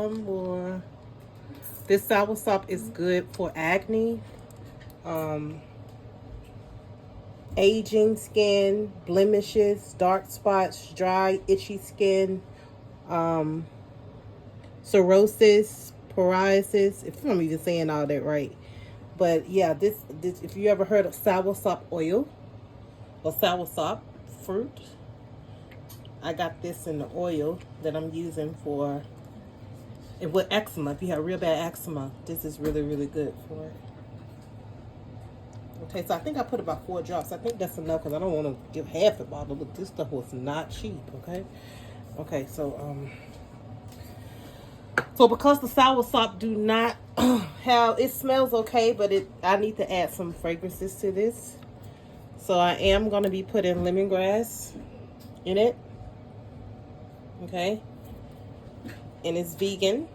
one more. This Soursop is good for acne, aging skin, blemishes, dark spots, dry, itchy skin, psoriasis, psoriasis, if I'm even saying all that right. But yeah, this if you ever heard of Soursop oil or Soursop fruit, I got this in the oil that I'm using for, and with eczema. If you have real bad eczema, this is really, really good for it. Okay, so I think I put about 4 drops. I think that's enough because I don't want to give half a bottle. Look, this stuff was not cheap, okay? Okay, so because the Soursop do not have, it smells okay, but I need to add some fragrances to this. So I am going to be putting lemongrass in it. Okay? And it's vegan.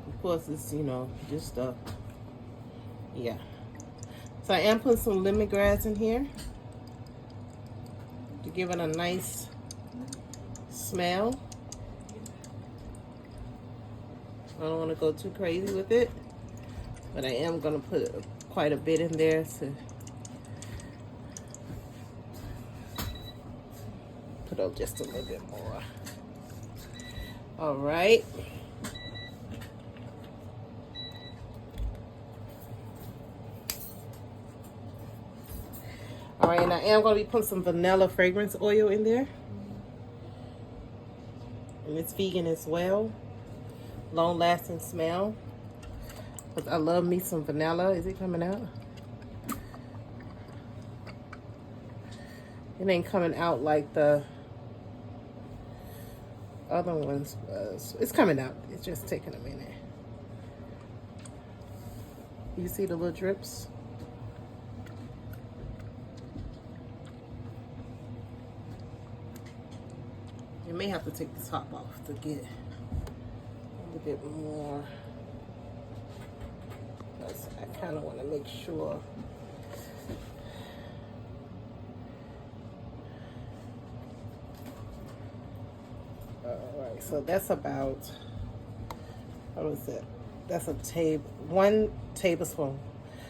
Of course, it's, you know, just yeah. So I am putting some lemongrass in here to give it a nice smell. I don't want to go too crazy with it, but I am going to put quite a bit in there to put up just a little bit more. All right. All right, and I am going to be putting some vanilla fragrance oil in there. And it's vegan as well. Long-lasting smell. Because I love me some vanilla. Is it coming out? It ain't coming out like the other ones was. It's coming out. It's just taking a minute. You see the little drips? You may have to take the top off to get a little bit more. Because I kind of want to make sure. Alright, so that's about, what was it? That's a 1 tablespoon.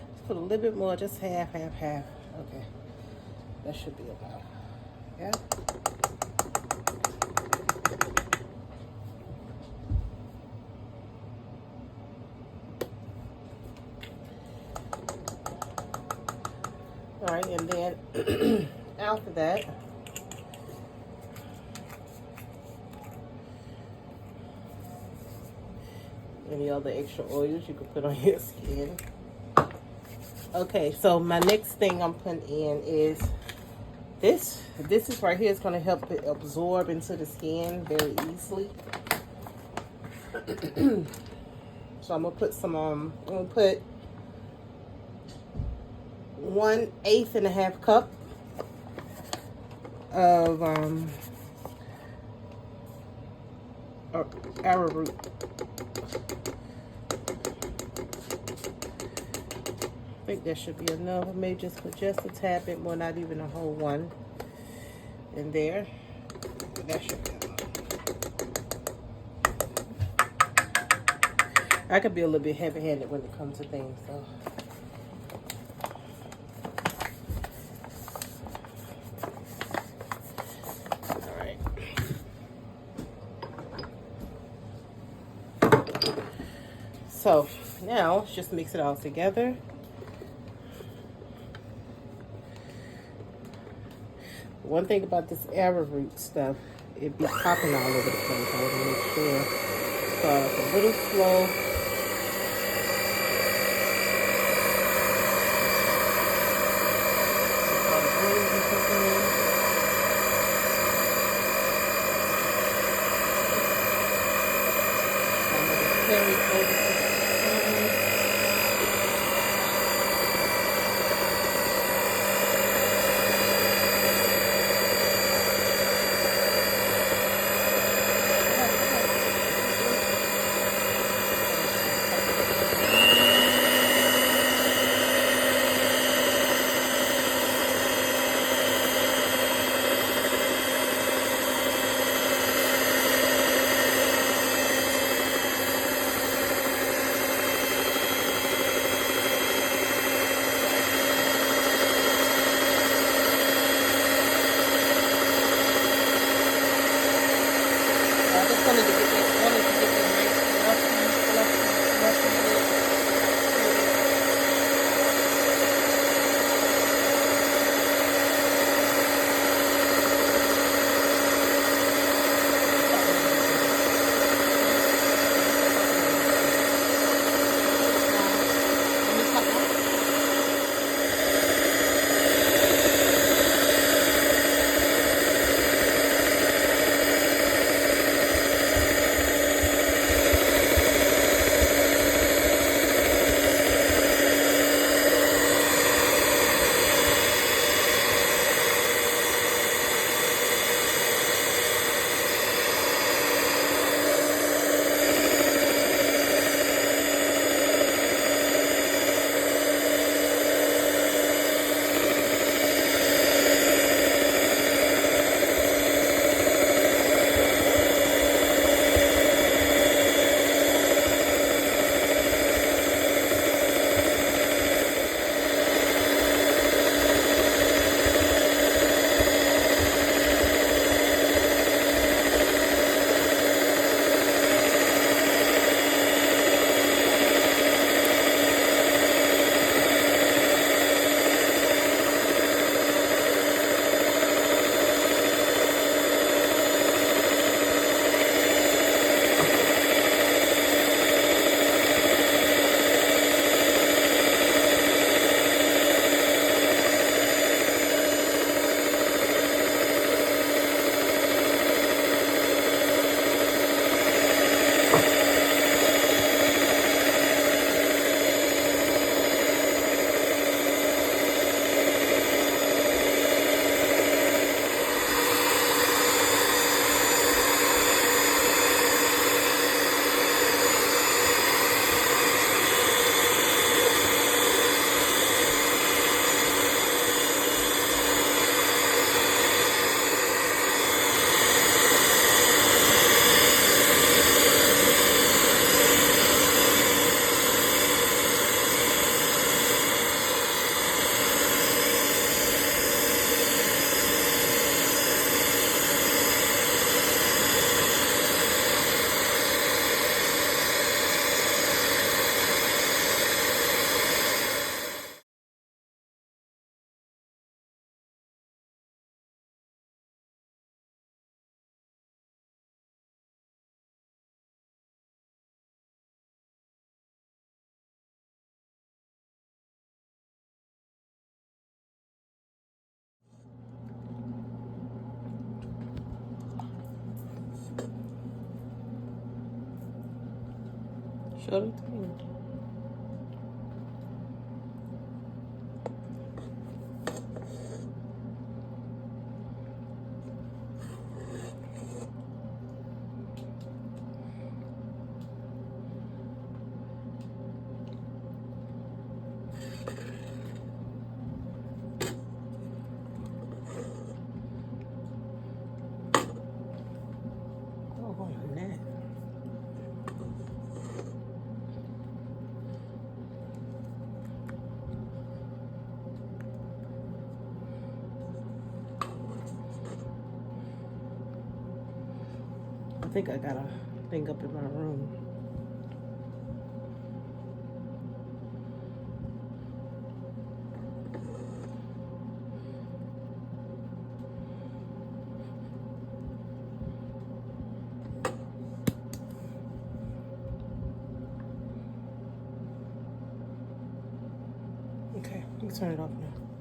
Let's put a little bit more, just half. Okay. That should be about, yeah. All right, and then after that, any other extra oils you can put on your skin. Okay, so my next thing I'm putting in is this. This is right here. It's going to help it absorb into the skin very easily. So I'm going to put some, I'm going to put 1/8 cup of arrowroot. I think that should be enough. I may just put just a tad bit more, not even a whole one in there. That should be enough. I could be a little bit heavy-handed when it comes to things, so. So now let's just mix it all together. One thing about this arrowroot stuff, it be popping all over the place. I want to make sure. So it's a little slow. wanted to get that nice fluffy look. Show them to me. Oh, man. I think I got a thing up in my room. Okay, you can turn it off now.